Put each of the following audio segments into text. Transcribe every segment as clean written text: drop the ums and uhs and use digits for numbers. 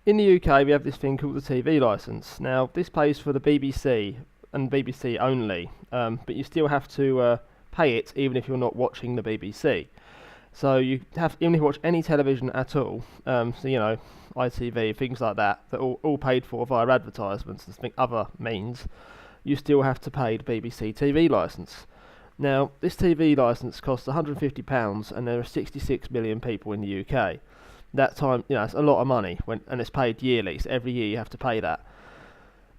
In the UK, we have this thing called the TV license. Now, this pays for the BBC and BBC only, but you still have to pay it even if you're not watching the BBC. So you have, even if you watch any television at all, so ITV, things like that, that all paid for via advertisements and other means, you still have to pay the BBC TV licence. Now, this TV licence costs £150, and there are 66 million people in the UK. That time, it's a lot of money, and it's paid yearly, so every year you have to pay that.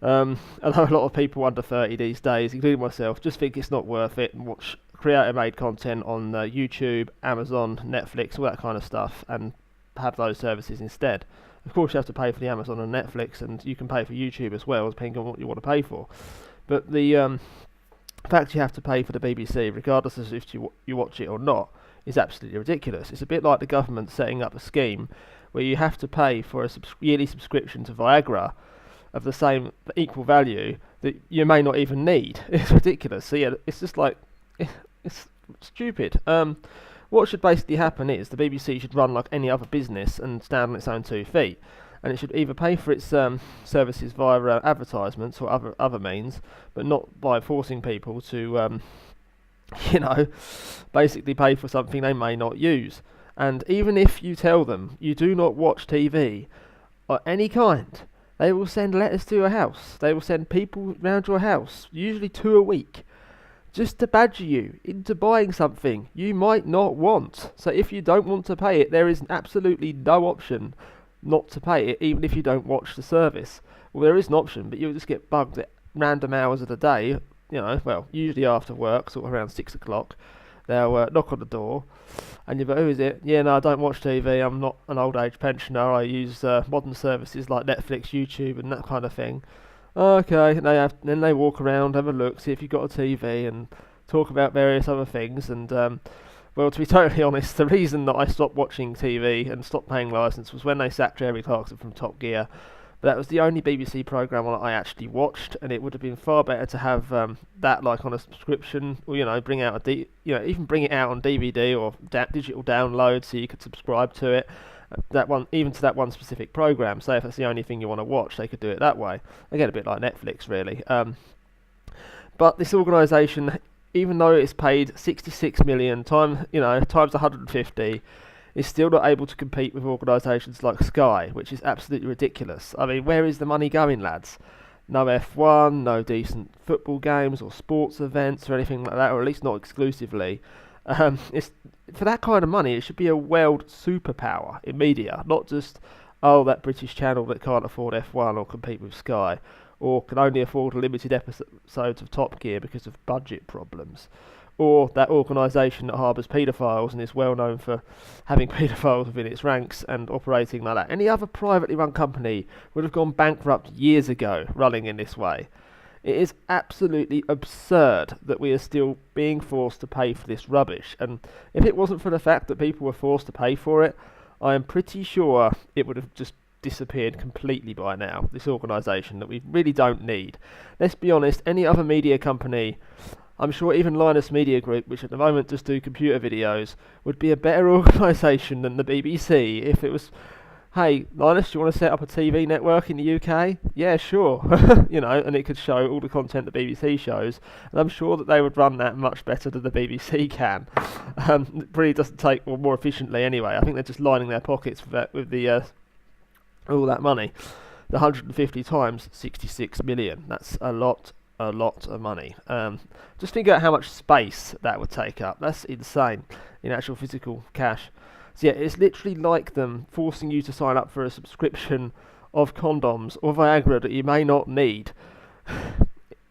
Although a lot of people under 30 these days, including myself, just think it's not worth it and watch creator-made content on YouTube, Amazon, Netflix, all that kind of stuff, and have those services instead. Of course, you have to pay for the Amazon and Netflix, and you can pay for YouTube as well, depending on what you want to pay for. But the fact you have to pay for the BBC, regardless of if you watch it or not, is absolutely ridiculous. It's a bit like the government setting up a scheme where you have to pay for a yearly subscription to Viagra of the same equal value that you may not even need. It's ridiculous. So yeah, it's just like it's stupid. What should basically happen is the BBC should run like any other business and stand on its own 2 feet, and it should either pay for its services via advertisements or other means, but not by forcing people to basically pay for something they may not use. And even if you tell them you do not watch TV or any kind, they will send letters to your house. They will send people round your house, usually 2 a week, just to badger you into buying something you might not want. So if you don't want to pay it, there is absolutely no option not to pay it, even if you don't watch the service. Well, there is an option, but you'll just get bugged at random hours of the day, usually after work, sort of around 6 o'clock. They'll knock on the door, and you'll go, who is it? Yeah, no, I don't watch TV, I'm not an old age pensioner, I use modern services like Netflix, YouTube, and that kind of thing. Okay, then they walk around, have a look, see if you've got a TV, and talk about various other things, and well, to be totally honest, the reason that I stopped watching TV and stopped paying licence was when they sacked Jeremy Clarkson from Top Gear. But that was the only BBC programme I actually watched, and it would have been far better to have that like on a subscription, or bring out even bring it out on DVD or digital download, so you could subscribe to it. That one, even to that one specific programme. Say if that's the only thing you want to watch, they could do it that way. Again, a bit like Netflix, really. But this organisation, even though it's paid 66 million times 150. Is still not able to compete with organisations like Sky, which is absolutely ridiculous. I mean, where is the money going, lads? No F1, no decent football games or sports events or anything like that, or at least not exclusively. It's for that kind of money, it should be a world superpower in media, not just, that British channel that can't afford F1 or compete with Sky, or can only afford limited episodes of Top Gear because of budget problems. Or that organisation that harbours paedophiles and is well known for having paedophiles within its ranks and operating like that. Any other privately run company would have gone bankrupt years ago running in this way. It is absolutely absurd that we are still being forced to pay for this rubbish, and if it wasn't for the fact that people were forced to pay for it, I am pretty sure it would have just disappeared completely by now, this organisation that we really don't need. Let's be honest, any other media company, I'm sure even Linus Media Group, which at the moment just do computer videos, would be a better organisation than the BBC if it was, hey, Linus, do you want to set up a TV network in the UK? Yeah, sure. And it could show all the content the BBC shows, and I'm sure that they would run that much better than the BBC can. It really doesn't take, or more efficiently anyway. I think they're just lining their pockets with the all that money. The 150 times 66 million. That's a lot of money. Just think about how much space that would take up. That's insane in actual physical cash. So yeah, it's literally like them forcing you to sign up for a subscription of condoms or Viagra that you may not need.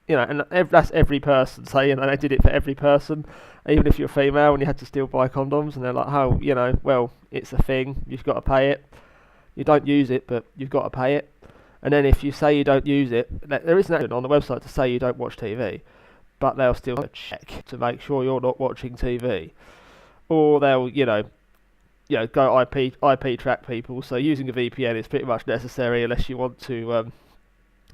And that's every person. So they did it for every person, even if you're female and you had to still buy condoms, and they're like, well, it's a thing, you've got to pay it. You don't use it, but you've got to pay it. And then if you say you don't use it, there isn't action on the website to say you don't watch TV, but they'll still check to make sure you're not watching TV. Or they'll, go IP track people. So using a VPN is pretty much necessary unless you want to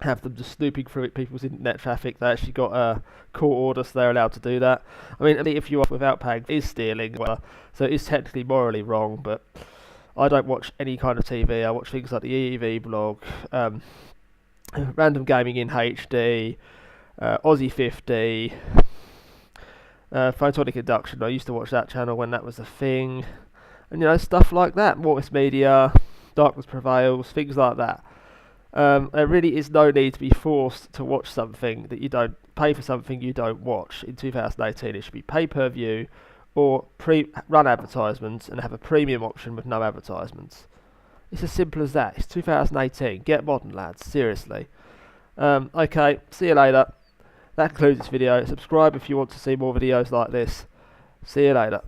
have them just snooping through people's internet traffic. They actually got a court order, so they're allowed to do that. I mean, if you are without paying, it is stealing, so it is technically morally wrong, but I don't watch any kind of TV. I watch things like the EEV blog, Random Gaming in HD, Aussie 50, Photonic Induction. I used to watch that channel when that was a thing. And, stuff like that. Mortis Media, Darkness Prevails, things like that. There really is no need to be forced to watch something that you don't pay for, something you don't watch. In 2018, it should be pay-per-view or run advertisements and have a premium option with no advertisements. It's as simple as that. It's 2018. Get modern, lads. Seriously. Okay, see you later. That concludes this video. Subscribe if you want to see more videos like this. See you later.